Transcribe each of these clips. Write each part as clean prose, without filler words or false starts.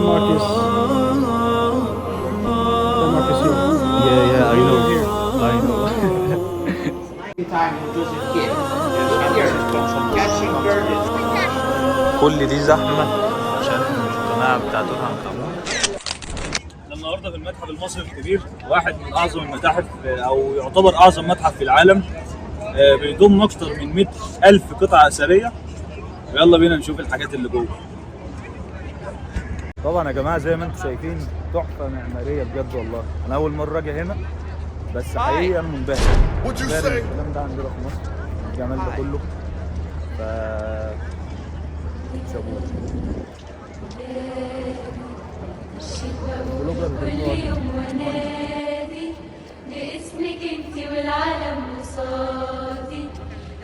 Marcus. San Marcus here. Yeah, I know. Here. I know. Time with Joseph Kidd. Look here, catching birds. كل دي زحمة عشان القناع بتاع توت عنخ آمون. النهارده في المتحف المصري الكبير، واحد من أعظم المتاحف أو يعتبر أعظم متحف في العالم، بيضم أكثر من 100,000 قطعة أثرية. ويلا بينا نشوف الحاجات اللي جوه. طبعا يا جماعة زي ما انتم شايفين تحفة معمارية بجد والله. أنا أول مرة أجي هنا بس حقيقي أنا منبهر. الكلام ده عندنا في مصر، الجمال ده كله. شابوه. باسمك انت والعالم قصادي،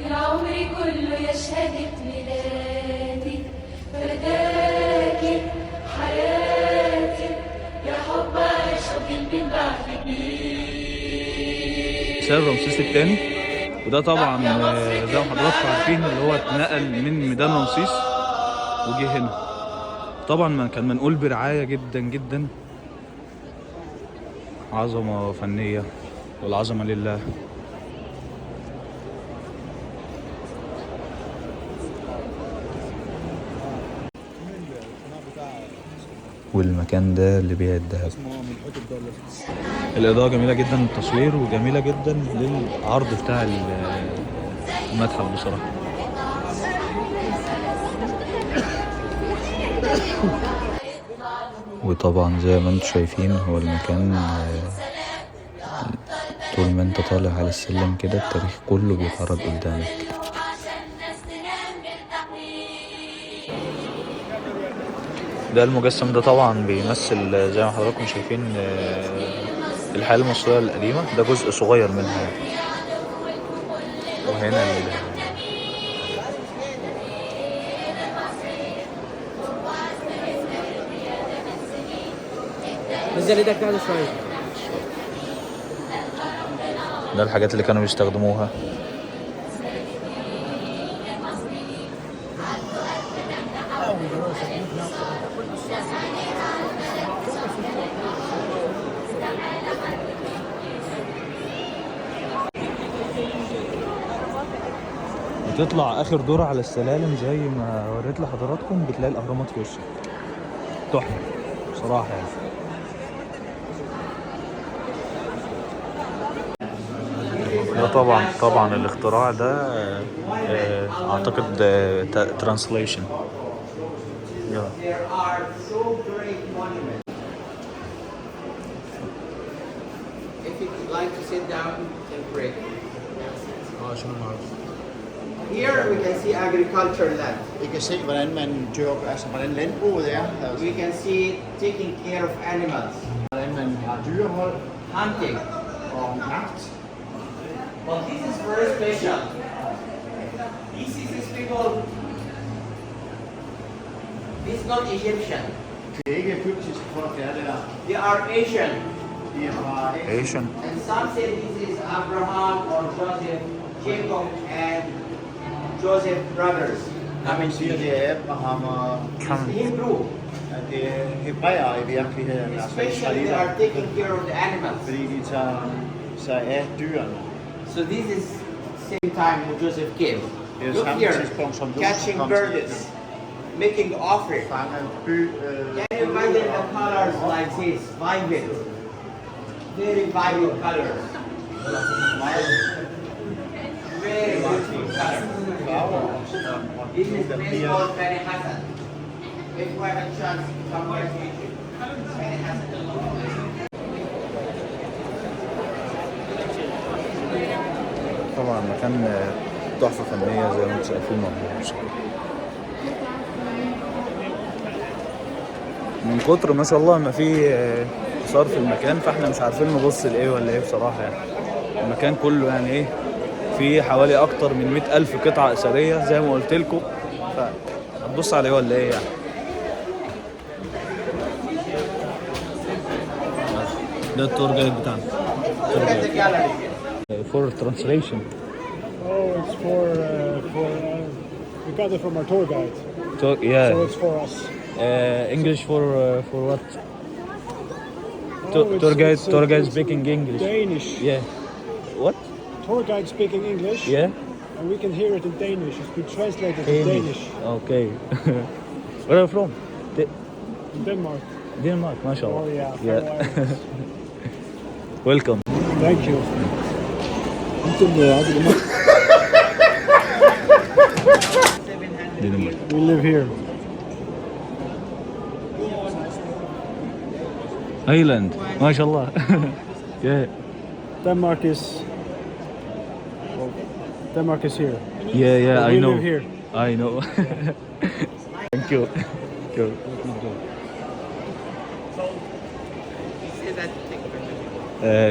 العمر كله يشهدك ميلادي، فداكي حياتي يا حب عشق من بعدك. سير رمسيس الثاني، وده طبعا زي ما حضراتكم عارفين اللي هو اتنقل من ميدان رمسيس وجه هنا. طبعا كان منقول برعاية جدا جدا. عظمة فنية والعظمة لله. والمكان ده اللي بيع الدهب. الإضاءة جميلة جدا للتصوير وجميلة جدا للعرض بتاع المتحف بصراحة. وطبعا زي ما انتم شايفين هو المكان طول ما انت طالع على السلم كده التاريخ كله بيتعرض قدامك. ده المجسم ده طبعا بيمثل زي ما حضراتكم شايفين الحياة المصرية القديمة. ده جزء صغير منها. وهنا نزل ايدك تعالى شوية. ده الحاجات اللي كانوا بيستخدموها. بتطلع اخر دور على السلالم زي ما وريت لحضراتكم، بتلاقي الاهرامات في وشك. تحفه بصراحه يعني. ده طبعا الاختراع ده اعتقد ترانسليشن. Here we can see agriculture land. Vi kan se, hvordan man dyrker, altså hvordan landbruget er. We can see taking care of animals. Hvordan man har dyrehold Hunting. og jagt. But this is very special. This is people. This is not Egyptian. Det er ikke egyptiske folk, det er det der. They are Asian. De er fra Asian. And some say this is Abraham or Joseph, Jacob and Joseph brothers. Man siger, det er Abraham og Hebrew. at det er hebræer i virkeligheden. Altså Especially they are taking care of the animals. fordi de tager sig af dyrene. So this is same time with Joseph came. Det er Look samme here, tidspunkt som Josef catching kom til birds, making offering. fange by. Can you imagine the colors like this? Vibrant, very vibrant colors. Very beautiful colors. This is place called Bani Hassan. If you have a chance, come here to Egypt. Bani Hassan. طبعا مكان تحفة فنية زي ما انتم شايفين موجود. من كتر ما شاء الله ما في آثار في المكان، فاحنا مش عارفين نبص لايه ولا ايه بصراحة يعني. المكان كله يعني ايه، في حوالي اكتر من 100,000 قطعة اثرية زي ما قلت لكم، فهتبص عليه ولا ايه يعني. ده التور جايد بتاعنا. Look at the gallery. For translation. Oh, it's for we got it from our tour guide. Yeah. So it's for us. English for what? Oh, Tour guide speaking English. Danish. Yeah. What? Tour guide speaking English. Yeah. And we can hear it in Danish. It's been translated to Danish. Okay. Where are you from? Denmark. Denmark, mashallah. Oh yeah. Yeah. Welcome. Thank you. Denmark. We live here. Island, mashallah. Yeah. Denmark is here. Yeah, But I we know. live here. I know. Thank you. Thank you.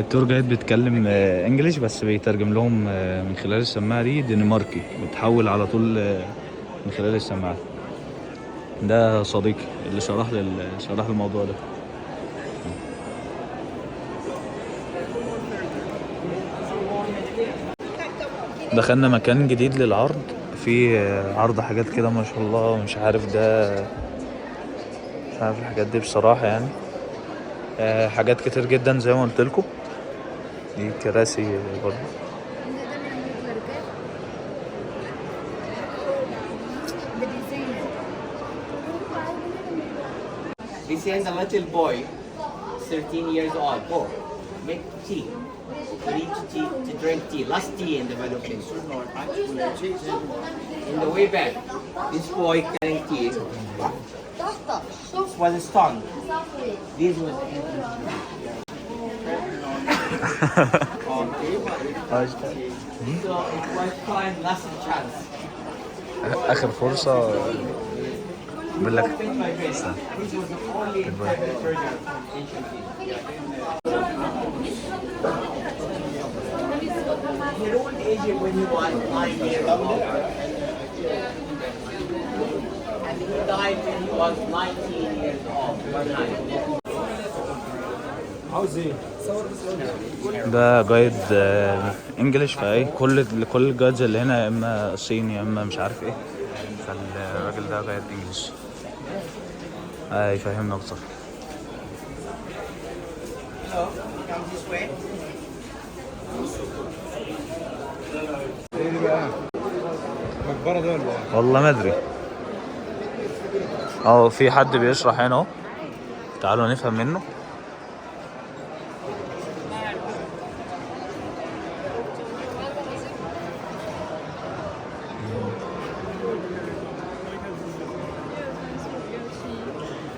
تور جايد بيتكلم انجليش بس بيترجم لهم من خلال السماعه دي دنماركي بتحول على طول من خلال السماعه. ده صديقي اللي شرح الموضوع ده. دخلنا مكان جديد للعرض، في عرض حاجات كده ما شاء الله. مش عارف الحاجات دي بصراحة يعني. حاجات كتير جدا زي ما قلت لكم. دي كراسي برضه. We send a little boy, 13 years old, make tea. To read tea, to drink tea, last tea in the Philippines. In the way back, this boy carrying tea was stunned. This was so it was time, last chance. آخر فرصة بقول لك. This was the only private surgeon from ancient He ruled Egypt when he was 9 years old. And he died when he was 19 years old. ده جايد انجليش، فايه كل الجايدز اللي هنا يا اما صيني يا اما مش عارف ايه. فالراجل ده جايد انجليش يفهمنا اكتر. Hello, come this way. مقبرة دول. والله ما ادري. في حد بيشرح هنا اهو، تعالوا نفهم منه.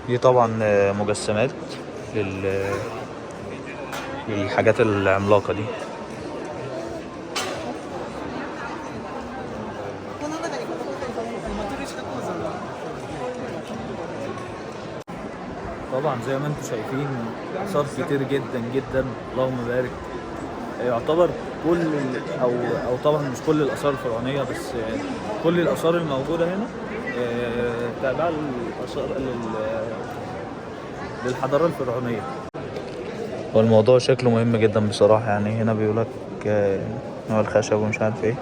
دي طبعا مجسمات للحاجات العملاقة دي. طبعا زي ما انتم شايفين آثار كتير جدا جدا، اللهم بارك. يعتبر كل او طبعا مش كل الآثار الفرعونية بس كل الآثار الموجودة هنا تابعة للحضارة الفرعونية. والموضوع شكله مهم جدا بصراحة يعني. هنا بيقولك نوع الخشب ومش عارف ايه.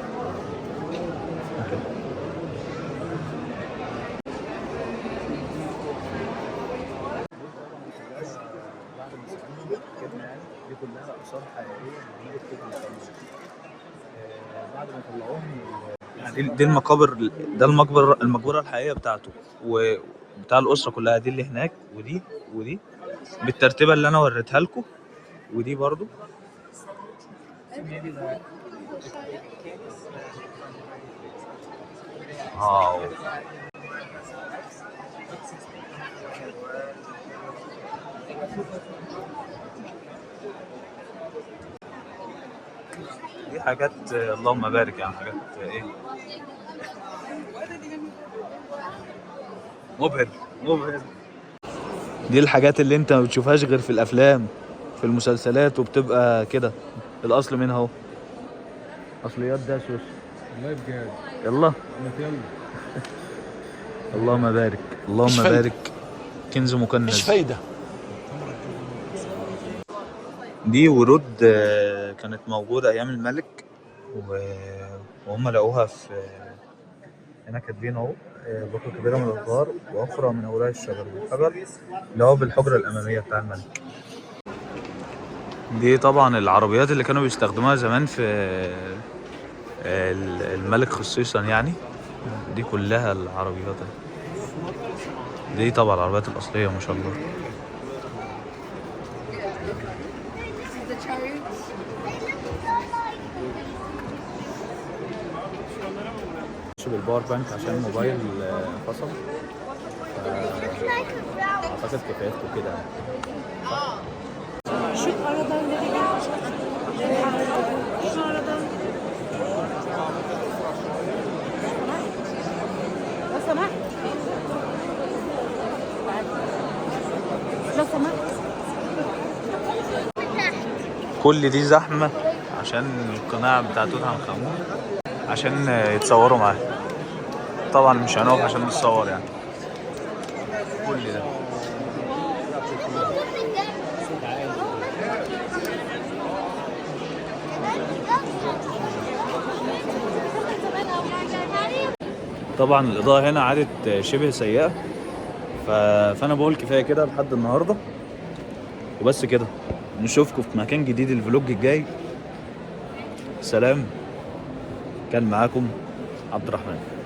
دي كلها آثار حقيقية موجودة في الفرعونية. بعد ما طلعوهم يعني دي المقابر، ده المقبرة الحقيقية بتاعته وبتاع الأسرة كلها. دي اللي هناك ودي بالترتيبة اللي أنا وريتها لكم، ودي برضو. دي حاجات اللهم بارك يعني. حاجات ايه مبهر. دي الحاجات اللي انت ما بتشوفهاش غير في الافلام في المسلسلات وبتبقى كده. الاصل منها اهو، اصليات ده سوس. والله بجد. يلا اللهم بارك اللهم بارك. كنز مكنز. مش فايدة. دي ورود كانت موجودة أيام الملك وهم لقوها في هنا كاتبين اهو باقة كبيرة من الأزهار وأخرى من أوراق الشجر والحجر اللي هو بالحجرة الأمامية بتاع الملك. دي طبعا العربيات اللي كانوا بيستخدموها زمان في الملك خصيصا يعني. دي كلها العربيات دي طبعا العربيات الأصلية ما شاء الله. بالباور بانك عشان الموبايل فصل، اعتقد كفايته كده. Şu aradan nereye geçeceğiz? Şu aradan. لو سمحت. لو سمحت. كل دي زحمة عشان القناع بتاع توت عنخ آمون عشان يتصوروا معاه. طبعا مش هنقف عشان نتصور يعني. كل ده طبعا الإضاءة هنا عادت شبه سيئة، فأنا بقول كفاية كده لحد النهاردة وبس كده. نشوفكم في مكان جديد الفلوج الجاي. سلام. كان معاكم عبد الرحمن.